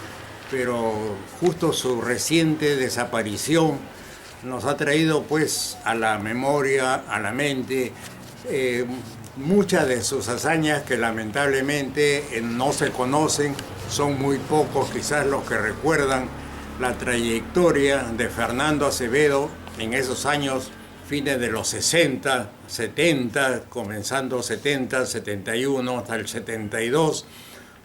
pero justo su reciente desaparición nos ha traído pues a la memoria, a la mente, muchas de sus hazañas que lamentablemente no se conocen, son muy pocos quizás los que recuerdan la trayectoria de Fernando Acevedo en esos años, fines de los 60, 70, comenzando 70, 71 hasta el 72,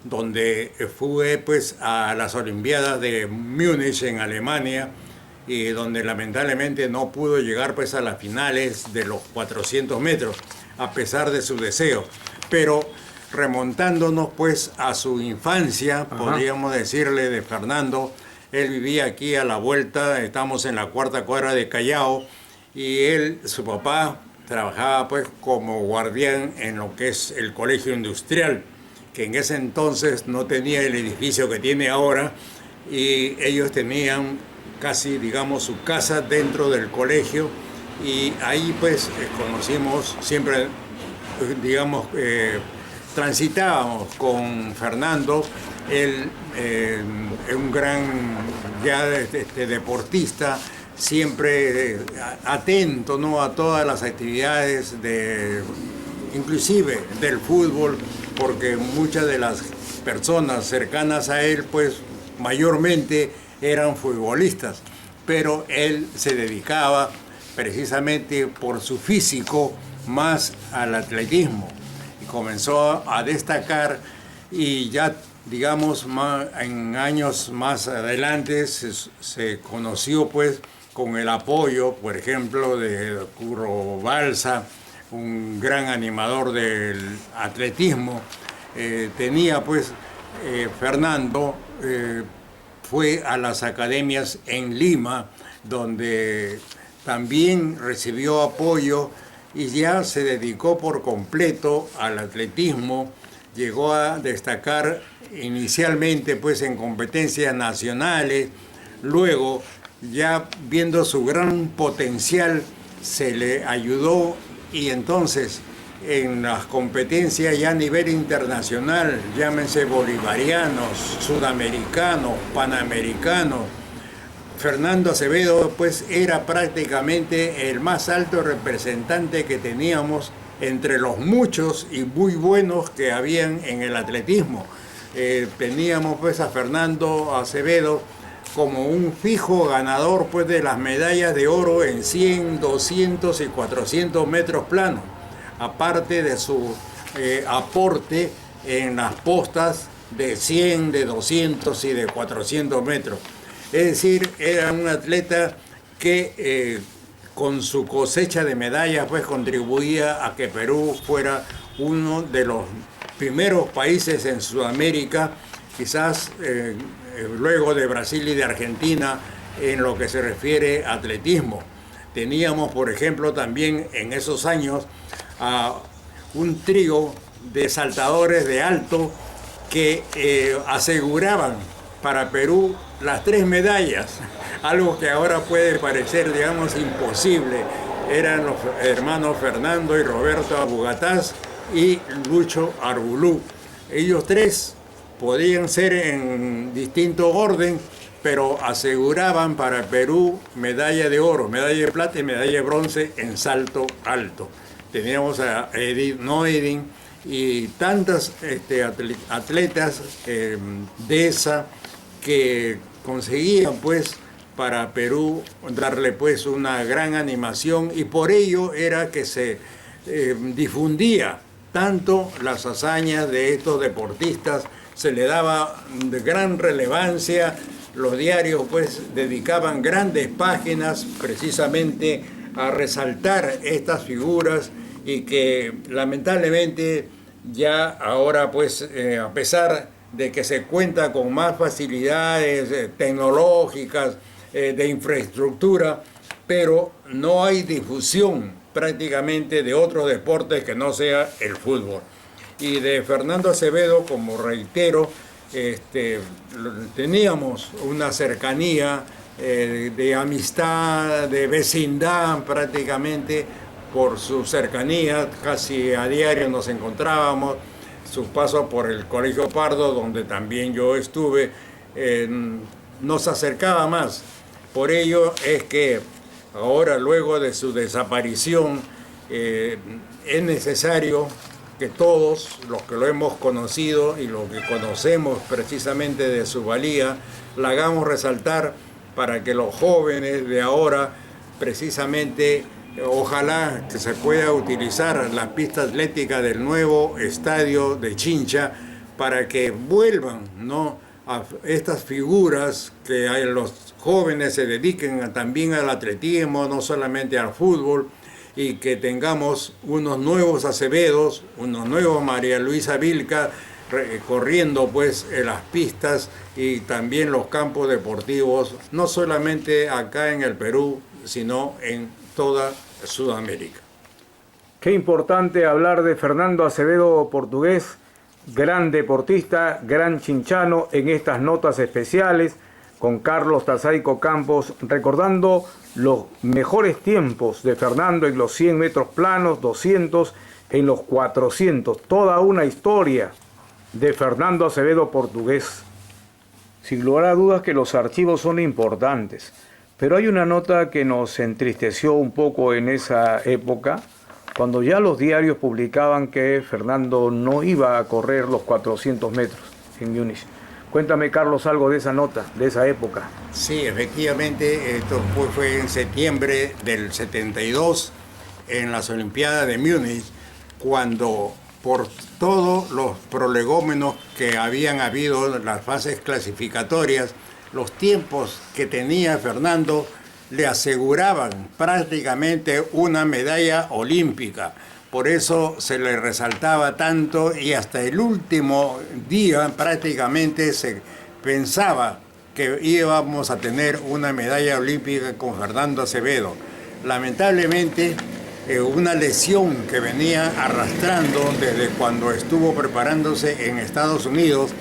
donde fue pues a las Olimpiadas de Múnich en Alemania, y donde lamentablemente no pudo llegar pues a las finales de los 400 metros, a pesar de su deseo. Pero remontándonos pues a su infancia, podríamos decirle, de Fernando, él vivía aquí a la vuelta, estamos en la cuarta cuadra de Callao, y él, su papá, trabajaba pues como guardián en lo que es el colegio industrial, que en ese entonces no tenía el edificio que tiene ahora, y ellos tenían casi, digamos, su casa dentro del colegio, y ahí pues conocimos siempre, digamos, transitábamos con Fernando. Él un gran ya deportista, siempre atento, ¿no?, a todas las actividades inclusive del fútbol, porque muchas de las personas cercanas a él pues mayormente eran futbolistas, pero él se dedicaba precisamente por su físico más al atletismo y comenzó a destacar, y ya digamos en años más adelante se conoció pues con el apoyo, por ejemplo, de Curro Balsa, un gran animador del atletismo. Tenía pues Fernando, fue a las academias en Lima, donde también recibió apoyo y ya se dedicó por completo al atletismo. Llegó a destacar inicialmente pues en competencias nacionales, luego ya viendo su gran potencial se le ayudó y entonces en las competencias ya a nivel internacional, llámense bolivarianos, sudamericanos, panamericanos, Fernando Acevedo pues era prácticamente el más alto representante que teníamos entre los muchos y muy buenos que habían en el atletismo. Teníamos pues a Fernando Acevedo como un fijo ganador pues de las medallas de oro en 100, 200 y 400 metros planos, aparte de su aporte en las postas de 100, de 200 y de 400 metros. Es decir, era un atleta que con su cosecha de medallas pues contribuía a que Perú fuera uno de los primeros países en Sudamérica, quizás luego de Brasil y de Argentina, en lo que se refiere a atletismo. Teníamos, por ejemplo, también en esos años a un trío de saltadores de alto que aseguraban para Perú las 3 medallas, algo que ahora puede parecer, digamos, imposible. Eran los hermanos Fernando y Roberto Abugataz y Lucho Arbulú. Ellos 3 podían ser en distinto orden, pero aseguraban para Perú medalla de oro, medalla de plata y medalla de bronce en salto alto. Teníamos a Edith Noedin y tantas atletas de esa que conseguían pues para Perú darle pues una gran animación, y por ello era que se difundía tanto las hazañas de estos deportistas, se le daba de gran relevancia. Los diarios pues dedicaban grandes páginas precisamente a resaltar estas figuras, y que lamentablemente ya ahora pues a pesar de que se cuenta con más facilidades tecnológicas, de infraestructura, pero no hay difusión prácticamente de otros deportes que no sea el fútbol. Y de Fernando Acevedo, como reitero, teníamos una cercanía de amistad, de vecindad prácticamente, por su cercanía, casi a diario nos encontrábamos. Su paso por el Colegio Pardo, donde también yo estuve, nos acercaba más. Por ello es que ahora, luego de su desaparición, es necesario que todos los que lo hemos conocido y los que conocemos precisamente de su valía, la hagamos resaltar para que los jóvenes de ahora precisamente, ojalá que se pueda utilizar la pista atlética del nuevo estadio de Chincha para que vuelvan, ¿no?, a estas figuras, que los jóvenes se dediquen también al atletismo, no solamente al fútbol, y que tengamos unos nuevos Acevedos, unos nuevos María Luisa Vilca, corriendo pues en las pistas y también los campos deportivos, no solamente acá en el Perú, sino en toda Sudamérica. Qué importante hablar de Fernando Acevedo Portugués, gran deportista, gran chinchano, en estas notas especiales con Carlos Tazaico Campos, recordando los mejores tiempos de Fernando en los 100 metros planos, 200, en los 400. Toda una historia de Fernando Acevedo Portugués. Sin lugar a dudas que los archivos son importantes, pero hay una nota que nos entristeció un poco en esa época, cuando ya los diarios publicaban que Fernando no iba a correr los 400 metros en Múnich. Cuéntame, Carlos, algo de esa nota, de esa época. Sí, efectivamente, esto fue en septiembre del 72, en las Olimpiadas de Múnich, cuando por todos los prolegómenos que habían habido en las fases clasificatorias, los tiempos que tenía Fernando le aseguraban prácticamente una medalla olímpica, por eso se le resaltaba tanto y hasta el último día prácticamente se pensaba que íbamos a tener una medalla olímpica con Fernando Acevedo. Lamentablemente, una lesión que venía arrastrando desde cuando estuvo preparándose en Estados Unidos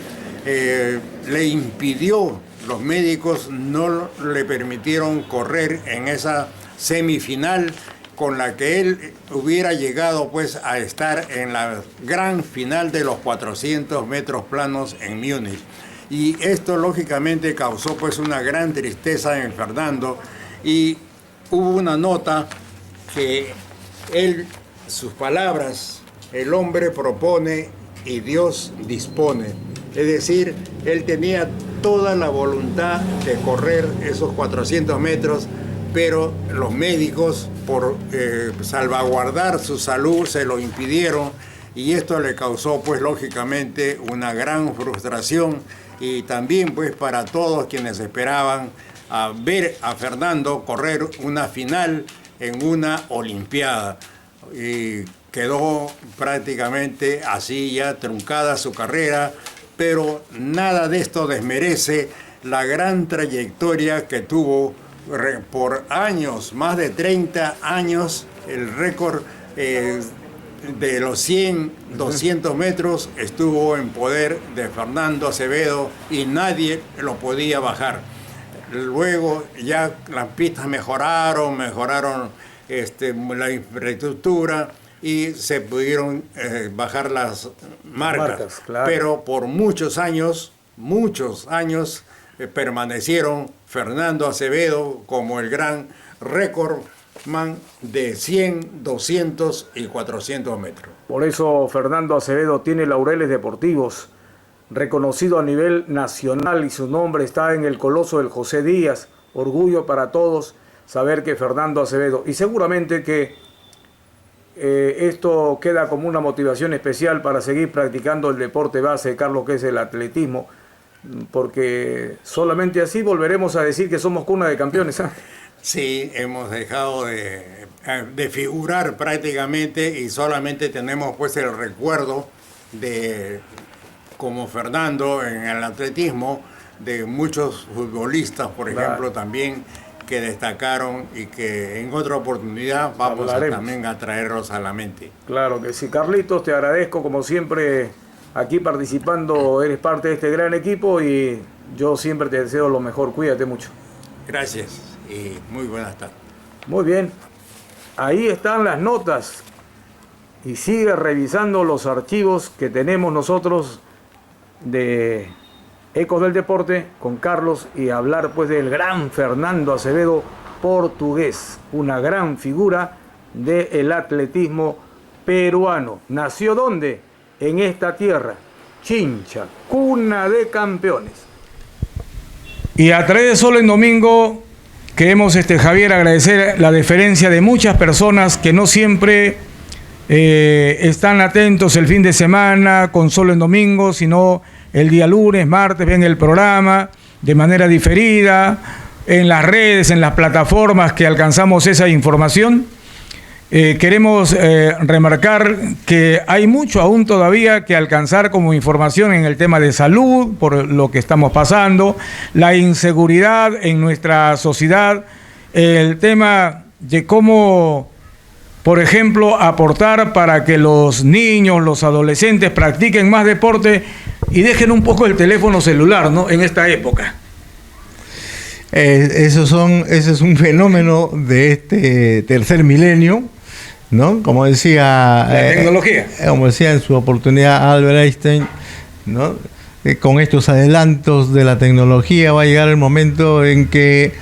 le impidió, los médicos no le permitieron correr en esa semifinal con la que él hubiera llegado pues a estar en la gran final de los 400 metros planos en Múnich. Y esto lógicamente causó pues una gran tristeza en Fernando, y hubo una nota que él, sus palabras, el hombre propone y Dios dispone. Es decir, él tenía toda la voluntad de correr esos 400 metros, pero los médicos, por salvaguardar su salud, se lo impidieron, y esto le causó pues lógicamente una gran frustración, y también pues para todos quienes esperaban a ver a Fernando correr una final en una olimpiada. Y quedó prácticamente así ya truncada su carrera, pero nada de esto desmerece la gran trayectoria que tuvo por años, más de 30 años. El récord de los 100, 200 metros estuvo en poder de Fernando Acevedo y nadie lo podía bajar. Luego ya las pistas mejoraron la infraestructura y se pudieron bajar las marcas, claro. Pero por muchos años permanecieron Fernando Acevedo como el gran récordman de 100, 200 y 400 metros. Por eso Fernando Acevedo tiene laureles deportivos, reconocido a nivel nacional, y su nombre está en el Coloso del José Díaz. Orgullo para todos saber que Fernando Acevedo, y seguramente que esto queda como una motivación especial para seguir practicando el deporte base, Carlos, que es el atletismo, porque solamente así volveremos a decir que somos cuna de campeones, ¿eh? Sí, hemos dejado de figurar prácticamente, y solamente tenemos pues el recuerdo de, como Fernando en el atletismo, de muchos futbolistas, por ejemplo, también, que destacaron y que en otra oportunidad vamos también a traerlos a la mente. Claro que sí. Carlitos, te agradezco como siempre aquí participando, eres parte de este gran equipo y yo siempre te deseo lo mejor. Cuídate mucho. Gracias y muy buenas tardes. Muy bien, ahí están las notas, y sigue revisando los archivos que tenemos nosotros de Ecos del Deporte con Carlos, y hablar pues del gran Fernando Acevedo, portugués, una gran figura del atletismo peruano. ¿Nació dónde? En esta tierra, Chincha, cuna de campeones. Y a través de Sol en Domingo queremos, Javier, agradecer la deferencia de muchas personas que no siempre están atentos el fin de semana con Sol en Domingo, sino el día lunes, martes, ven el programa de manera diferida, en las redes, en las plataformas que alcanzamos esa información. Queremos remarcar que hay mucho aún todavía que alcanzar como información en el tema de salud, por lo que estamos pasando, la inseguridad en nuestra sociedad, el tema de cómo, por ejemplo, aportar para que los niños, los adolescentes practiquen más deporte y dejen un poco el teléfono celular, ¿no?, en esta época. Ese es un fenómeno de este tercer milenio, ¿no? Como decía, la tecnología. Como decía en su oportunidad Albert Einstein, ¿no? Con estos adelantos de la tecnología va a llegar el momento en que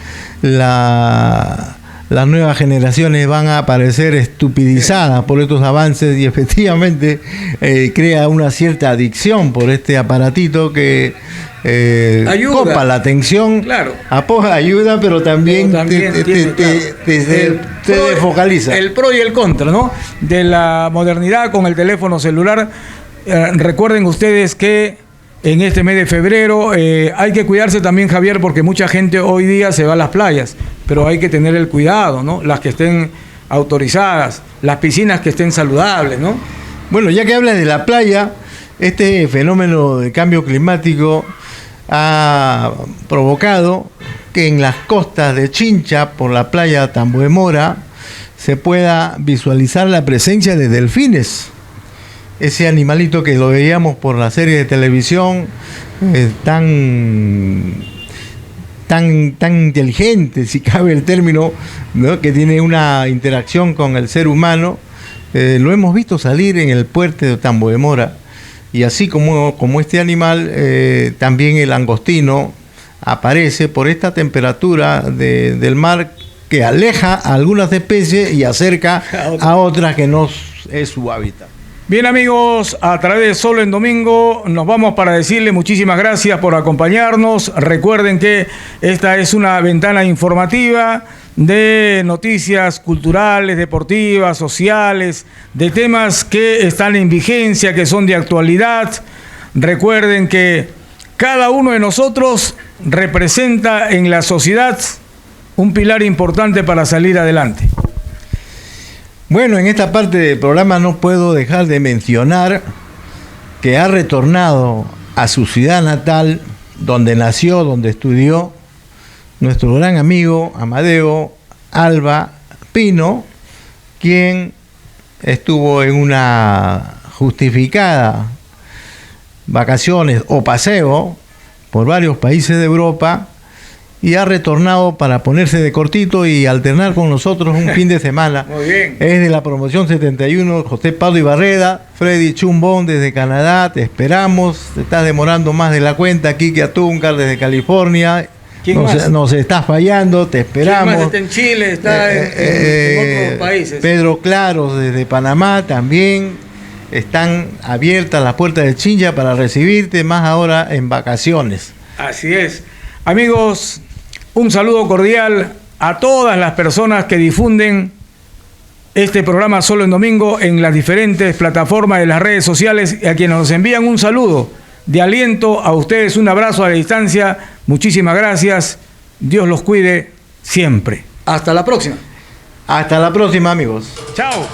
las nuevas generaciones van a aparecer estupidizadas por estos avances, y efectivamente crea una cierta adicción por este aparatito que copa la atención, claro, ayuda, pero también te desfocaliza. El pro y el contra, ¿no?, de la modernidad con el teléfono celular. Recuerden ustedes que en este mes de febrero hay que cuidarse también, Javier, porque mucha gente hoy día se va a las playas, pero hay que tener el cuidado, ¿no? Las que estén autorizadas, las piscinas que estén saludables, ¿no? Bueno, ya que hablas de la playa, este fenómeno de cambio climático ha provocado que en las costas de Chincha, por la playa Tambo de Mora, se pueda visualizar la presencia de delfines. Ese animalito que lo veíamos por la serie de televisión, tan inteligente, si cabe el término, ¿no? Que tiene una interacción con el ser humano, lo hemos visto salir en el puerto de Tambo de Mora. Y así como este animal, también el langostino aparece por esta temperatura del mar que aleja a algunas especies y acerca a otras que no es su hábitat. Bien, amigos, a través de Solo en Domingo nos vamos para decirle muchísimas gracias por acompañarnos. Recuerden que esta es una ventana informativa de noticias culturales, deportivas, sociales, de temas que están en vigencia, que son de actualidad. Recuerden que cada uno de nosotros representa en la sociedad un pilar importante para salir adelante. Bueno, en esta parte del programa no puedo dejar de mencionar que ha retornado a su ciudad natal, donde nació, donde estudió, nuestro gran amigo Amadeo Alba Pino, quien estuvo en una justificada vacaciones o paseo por varios países de Europa y ha retornado para ponerse de cortito y alternar con nosotros un fin de semana. Muy bien. Es de la promoción 71, José Pablo Ibarreda, Freddy Chumbón desde Canadá, te esperamos, te estás demorando más de la cuenta, Kike Atúncar desde California, nos estás fallando, te esperamos. ¿Quién más está en Chile? Está en otros países. Pedro Claros desde Panamá también, están abiertas las puertas de Chincha para recibirte, más ahora en vacaciones. Así es. Amigos, un saludo cordial a todas las personas que difunden este programa Solo en Domingo en las diferentes plataformas de las redes sociales y a quienes nos envían un saludo de aliento a ustedes, un abrazo a la distancia. Muchísimas gracias. Dios los cuide siempre. Hasta la próxima. Hasta la próxima, amigos. Chao.